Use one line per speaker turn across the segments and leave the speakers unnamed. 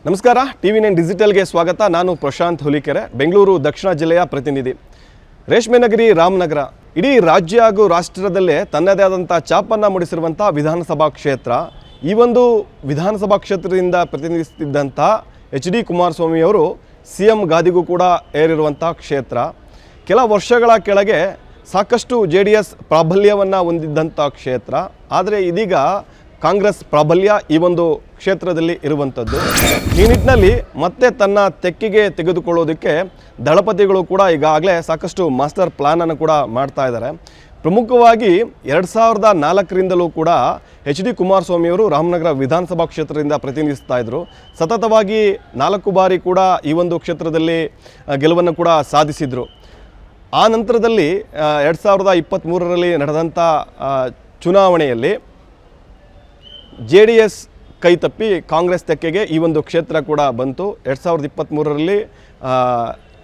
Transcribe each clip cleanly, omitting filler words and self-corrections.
ನಮಸ್ಕಾರ TV9 ಡಿಜಿಟಲ್ಗೆ ಸ್ವಾಗತ. ನಾನು ಪ್ರಶಾಂತ್ ಹುಲಿಕೆರೆ, ಬೆಂಗಳೂರು ದಕ್ಷಿಣ ಜಿಲ್ಲೆಯ ಪ್ರತಿನಿಧಿ. ರೇಷ್ಮೆ ನಗರಿ ರಾಮನಗರ ಇಡೀ ರಾಜ್ಯ ಹಾಗೂ ರಾಷ್ಟ್ರದಲ್ಲೇ ತನ್ನದೇ ಆದಂಥ ಛಾಪನ್ನು ಮೂಡಿಸಿರುವಂಥ ವಿಧಾನಸಭಾ ಕ್ಷೇತ್ರ. ಈ ಒಂದು ವಿಧಾನಸಭಾ ಕ್ಷೇತ್ರದಿಂದ ಪ್ರತಿನಿಧಿಸುತ್ತಿದ್ದಂಥ HD ಕುಮಾರಸ್ವಾಮಿ ಅವರು CM ಗಾದಿಗೂ ಕೂಡ ಏರಿರುವಂಥ ಕ್ಷೇತ್ರ. ಕೆಲ ವರ್ಷಗಳ ಕೆಳಗೆ ಸಾಕಷ್ಟು JDS ಪ್ರಾಬಲ್ಯವನ್ನು ಹೊಂದಿದ್ದಂಥ ಕ್ಷೇತ್ರ. ಆದರೆ ಇದೀಗ ಕಾಂಗ್ರೆಸ್ ಪ್ರಾಬಲ್ಯ ಈ ಒಂದು ಕ್ಷೇತ್ರದಲ್ಲಿ ಇರುವಂಥದ್ದು. ಈ ನಿಟ್ಟಿನಲ್ಲಿ ಮತ್ತೆ ತನ್ನ ತೆಕ್ಕೆಗೆ ತೆಗೆದುಕೊಳ್ಳೋದಕ್ಕೆ ದಳಪತಿಗಳು ಕೂಡ ಈಗಾಗಲೇ ಸಾಕಷ್ಟು ಮಾಸ್ಟರ್ ಪ್ಲಾನನ್ನು ಕೂಡ ಮಾಡ್ತಾ ಇದ್ದಾರೆ. ಪ್ರಮುಖವಾಗಿ 2004ರಿಂದಲೂ ಕೂಡ HD ಕುಮಾರಸ್ವಾಮಿಯವರು ರಾಮನಗರ ವಿಧಾನಸಭಾ ಕ್ಷೇತ್ರದಿಂದ ಪ್ರತಿನಿಧಿಸ್ತಾ ಇದ್ದರು. ಸತತವಾಗಿ 4 ಬಾರಿ ಕೂಡ ಈ ಒಂದು ಕ್ಷೇತ್ರದಲ್ಲಿ ಗೆಲುವನ್ನು ಕೂಡ ಸಾಧಿಸಿದರು. ಆ ನಂತರದಲ್ಲಿ 2023ರಲ್ಲಿ ನಡೆದಂಥ ಚುನಾವಣೆಯಲ್ಲಿ JDS ಕೈ ತಪ್ಪಿ ಕಾಂಗ್ರೆಸ್ ತೆಕ್ಕೆಗೆ ಈ ಒಂದು ಕ್ಷೇತ್ರ ಕೂಡ ಬಂತು. 2023ರಲ್ಲಿ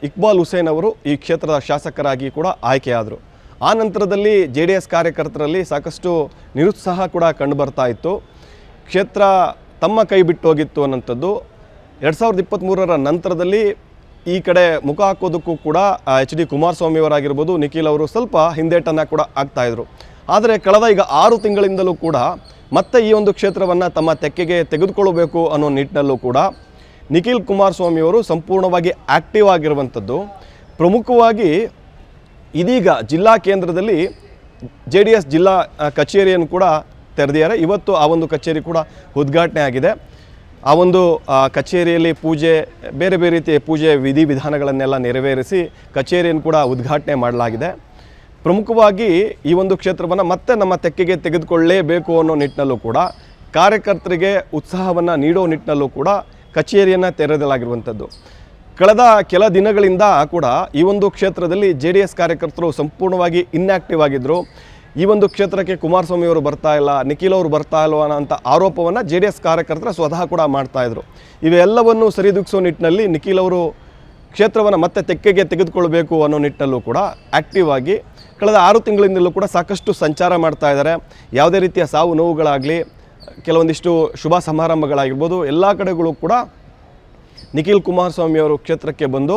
ಇಕ್ಬಾಲ್ ಹುಸೇನ್ ಅವರು ಈ ಕ್ಷೇತ್ರದ ಶಾಸಕರಾಗಿ ಕೂಡ ಆಯ್ಕೆಯಾದರು. ಆ ನಂತರದಲ್ಲಿ JDS ಕಾರ್ಯಕರ್ತರಲ್ಲಿ ಸಾಕಷ್ಟು ನಿರುತ್ಸಾಹ ಕೂಡ ಕಂಡುಬರ್ತಾ ಇತ್ತು. ಕ್ಷೇತ್ರ ತಮ್ಮ ಕೈ ಬಿಟ್ಟು ಹೋಗಿತ್ತು ಅನ್ನೋಂಥದ್ದು. 2023ರ ನಂತರದಲ್ಲಿ ಈ ಕಡೆ ಮುಖ ಹಾಕೋದಕ್ಕೂ ಕೂಡ HD ಕುಮಾರಸ್ವಾಮಿಯವರಾಗಿರ್ಬೋದು, ನಿಖಿಲ್ ಅವರು ಸ್ವಲ್ಪ ಹಿಂದೇಟನ್ನು ಕೂಡ ಆಗ್ತಾಯಿದ್ರು. ಆದರೆ ಕಳೆದ ಈಗ 6 ತಿಂಗಳಿಂದಲೂ ಕೂಡ ಮತ್ತೆ ಈ ಒಂದು ಕ್ಷೇತ್ರವನ್ನು ತಮ್ಮ ತೆಕ್ಕೆಗೆ ತೆಗೆದುಕೊಳ್ಳಬೇಕು ಅನ್ನೋ ನಿಟ್ಟಿನಲ್ಲೂ ಕೂಡ ನಿಖಿಲ್ ಕುಮಾರಸ್ವಾಮಿಯವರು ಸಂಪೂರ್ಣವಾಗಿ ಆ್ಯಕ್ಟಿವ್ ಆಗಿರುವಂಥದ್ದು. ಪ್ರಮುಖವಾಗಿ ಇದೀಗ ಜಿಲ್ಲಾ ಕೇಂದ್ರದಲ್ಲಿ JDS ಜಿಲ್ಲಾ ಕಚೇರಿಯನ್ನು ಕೂಡ ತೆರೆದಿದ್ದಾರೆ. ಇವತ್ತು ಆ ಒಂದು ಕಚೇರಿ ಕೂಡ ಉದ್ಘಾಟನೆ ಆಗಿದೆ. ಆ ಒಂದು ಕಚೇರಿಯಲ್ಲಿ ಪೂಜೆ, ಬೇರೆ ಬೇರೆ ರೀತಿಯ ಪೂಜೆ ವಿಧಿವಿಧಾನಗಳನ್ನೆಲ್ಲ ನೆರವೇರಿಸಿ ಕಚೇರಿಯನ್ನು ಕೂಡ ಉದ್ಘಾಟನೆ ಮಾಡಲಾಗಿದೆ. ಪ್ರಮುಖವಾಗಿ ಈ ಒಂದು ಕ್ಷೇತ್ರವನ್ನು ಮತ್ತೆ ನಮ್ಮ ತೆಕ್ಕೆಗೆ ತೆಗೆದುಕೊಳ್ಳಲೇಬೇಕು ಅನ್ನೋ ನಿಟ್ಟಿನಲ್ಲೂ ಕೂಡ ಕಾರ್ಯಕರ್ತರಿಗೆ ಉತ್ಸಾಹವನ್ನು ನೀಡೋ ನಿಟ್ಟಿನಲ್ಲೂ ಕೂಡ ಕಚೇರಿಯನ್ನು ತೆರೆಯಲಾಗಿರುವಂಥದ್ದು. ಕಳೆದ ಕೆಲ ದಿನಗಳಿಂದ ಕೂಡ ಈ ಒಂದು ಕ್ಷೇತ್ರದಲ್ಲಿ JDS ಕಾರ್ಯಕರ್ತರು ಸಂಪೂರ್ಣವಾಗಿ ಇನ್ಆ್ಯಕ್ಟಿವ್ ಆಗಿದ್ದರು. ಈ ಒಂದು ಕ್ಷೇತ್ರಕ್ಕೆ ಕುಮಾರಸ್ವಾಮಿಯವರು ಬರ್ತಾ ಇಲ್ಲ, ನಿಖಿಲ್ ಅವರು ಬರ್ತಾ ಇಲ್ವ ಅನ್ನೋಂಥ ಆರೋಪವನ್ನು JDS ಕಾರ್ಯಕರ್ತರು ಸ್ವತಃ ಕೂಡ ಮಾಡ್ತಾಯಿದ್ರು. ಇವೆಲ್ಲವನ್ನು ಸರಿದೂಗಿಸೋ ನಿಟ್ಟಿನಲ್ಲಿ ನಿಖಿಲ್ ಅವರು ಕ್ಷೇತ್ರವನ್ನು ಮತ್ತೆ ತೆಕ್ಕೆಗೆ ತೆಗೆದುಕೊಳ್ಬೇಕು ಅನ್ನೋ ನಿಟ್ಟಿನಲ್ಲೂ ಕೂಡ ಆ್ಯಕ್ಟಿವ್ ಆಗಿ ಕಳೆದ 6 ತಿಂಗಳಿಂದಲೂ ಕೂಡ ಸಾಕಷ್ಟು ಸಂಚಾರ ಮಾಡ್ತಾ ಇದ್ದಾರೆ. ಯಾವುದೇ ರೀತಿಯ ಸಾವು ನೋವುಗಳಾಗಲಿ, ಕೆಲವೊಂದಿಷ್ಟು ಶುಭ ಸಮಾರಂಭಗಳಾಗಿರ್ಬೋದು, ಎಲ್ಲ ಕಡೆಗಳು ಕೂಡ ನಿಖಿಲ್ ಕುಮಾರಸ್ವಾಮಿಯವರು ಕ್ಷೇತ್ರಕ್ಕೆ ಬಂದು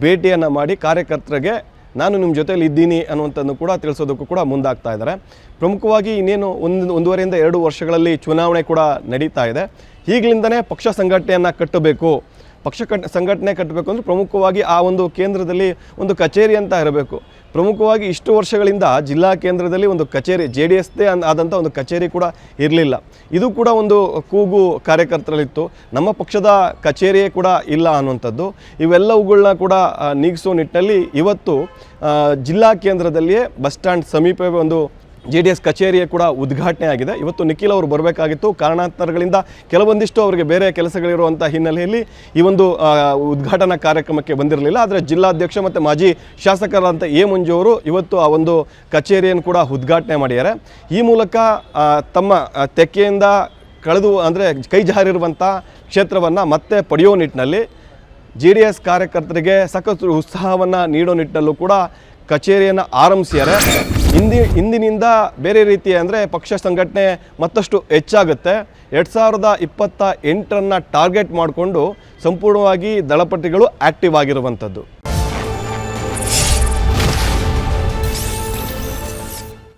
ಭೇಟಿಯನ್ನು ಮಾಡಿ ಕಾರ್ಯಕರ್ತರಿಗೆ ನಾನು ನಿಮ್ಮ ಜೊತೆಯಲ್ಲಿ ಇದ್ದೀನಿ ಅನ್ನುವಂಥದ್ದು ಕೂಡ ತಿಳಿಸೋದಕ್ಕೂ ಕೂಡ ಮುಂದಾಗ್ತಾ ಇದ್ದಾರೆ. ಪ್ರಮುಖವಾಗಿ ಇನ್ನೇನು 1.5ರಿಂದ 2 ವರ್ಷಗಳಲ್ಲಿ ಚುನಾವಣೆ ಕೂಡ ನಡೀತಾ ಇದೆ. ಈಗಲಿಂದನೇ ಪಕ್ಷ ಸಂಘಟನೆಯನ್ನು ಕಟ್ಟಬೇಕು. ಸಂಘಟನೆ ಕಟ್ಟಬೇಕು ಅಂದರೆ ಪ್ರಮುಖವಾಗಿ ಆ ಒಂದು ಕೇಂದ್ರದಲ್ಲಿ ಒಂದು ಕಚೇರಿ ಅಂತ ಇರಬೇಕು. ಪ್ರಮುಖವಾಗಿ ಇಷ್ಟು ವರ್ಷಗಳಿಂದ ಜಿಲ್ಲಾ ಕೇಂದ್ರದಲ್ಲಿ ಒಂದು ಕಚೇರಿ JDSದೇ ಆದಂಥ ಒಂದು ಕಚೇರಿ ಕೂಡ ಇರಲಿಲ್ಲ. ಇದು ಕೂಡ ಒಂದು ಕೂಗು ಕಾರ್ಯಕರ್ತರಲ್ಲಿತ್ತು. ನಮ್ಮ ಪಕ್ಷದ ಕಚೇರಿಯೇ ಕೂಡ ಇಲ್ಲ ಅನ್ನುವಂಥದ್ದು. ಇವೆಲ್ಲವುಗಳನ್ನ ಕೂಡ ನೀಗಿಸೋ ನಿಟ್ಟಿನಲ್ಲಿ ಇವತ್ತು ಜಿಲ್ಲಾ ಕೇಂದ್ರದಲ್ಲಿಯೇ ಬಸ್ ಸ್ಟ್ಯಾಂಡ್ ಸಮೀಪವೇ ಒಂದು JDS ಕಚೇರಿಯೇ ಕೂಡ ಉದ್ಘಾಟನೆ ಆಗಿದೆ. ಇವತ್ತು ನಿಖಿಲ್ ಅವರು ಬರಬೇಕಾಗಿತ್ತು. ಕಾರಣಾಂತರಗಳಿಂದ ಕೆಲವೊಂದಿಷ್ಟು ಅವರಿಗೆ ಬೇರೆ ಕೆಲಸಗಳಿರುವಂಥ ಹಿನ್ನೆಲೆಯಲ್ಲಿ ಈ ಒಂದು ಉದ್ಘಾಟನಾ ಕಾರ್ಯಕ್ರಮಕ್ಕೆ ಬಂದಿರಲಿಲ್ಲ. ಆದರೆ ಜಿಲ್ಲಾಧ್ಯಕ್ಷ ಮತ್ತು ಮಾಜಿ ಶಾಸಕರಾದಂಥ A ಮಂಜು ಅವರು ಇವತ್ತು ಆ ಒಂದು ಕಚೇರಿಯನ್ನು ಕೂಡ ಉದ್ಘಾಟನೆ ಮಾಡಿದ್ದಾರೆ. ಈ ಮೂಲಕ ತಮ್ಮ ತೆಕ್ಕೆಯಿಂದ ಅಂದರೆ ಕೈ ಜಾರಿರುವಂಥ ಕ್ಷೇತ್ರವನ್ನು ಮತ್ತೆ ಪಡೆಯೋ ನಿಟ್ಟಿನಲ್ಲಿ JDS ಕಾರ್ಯಕರ್ತರಿಗೆ ಸಾಕಷ್ಟು ಉತ್ಸಾಹವನ್ನು ನೀಡೋ ನಿಟ್ಟಿನಲ್ಲೂ ಕೂಡ ಕಚೇರಿಯನ್ನು ಆರಂಭಿಸಿದ್ದಾರೆ. ಇಂದಿನಿಂದ ಬೇರೆ ರೀತಿಯ ಅಂದರೆ ಪಕ್ಷ ಸಂಘಟನೆ ಮತ್ತಷ್ಟು ಹೆಚ್ಚಾಗುತ್ತೆ. 2028ನ್ನು ಟಾರ್ಗೆಟ್ ಮಾಡಿಕೊಂಡು ಸಂಪೂರ್ಣವಾಗಿ ದಳಪತಿಗಳು ಆ್ಯಕ್ಟಿವ್ ಆಗಿರುವಂಥದ್ದು.